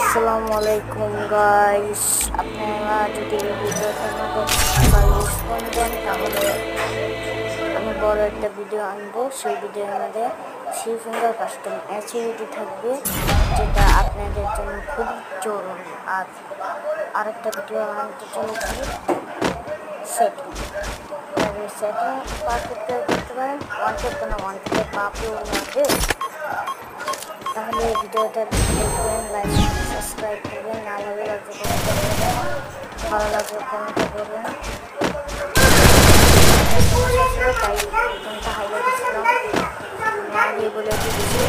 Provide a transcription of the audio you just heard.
আসসালামু আলাইকুম গাইস, আপনারা যদি এই ভিডিওটার মধ্যে রেসপন্স দেন তাহলে আমি বড় একটা ভিডিও আনবো। সেই ভিডিওর মধ্যে 3 ফিঙ্গার কাস্টম অ্যাচিভিটি থাকবে, যেটা আপনাদের জন্য খুব জরুরি। আর আরেকটা ভিডিও আনতে চলেছি সেটিং পারফেক্ট করতে পারেন। ওয়ান্টেড কোনো ওয়ান্টেড বাপেও মধ্যে, তাহলে এই ভিডিওটা দেখবেন, লাইক সাবস্ক্রাইব করবেন, না লাগলে ভালো লাগলে কমেন্ট করবেন। তাই কোনটা হাইলাইট দিচ্ছিলাম, আমি আগেই বলে দিচ্ছি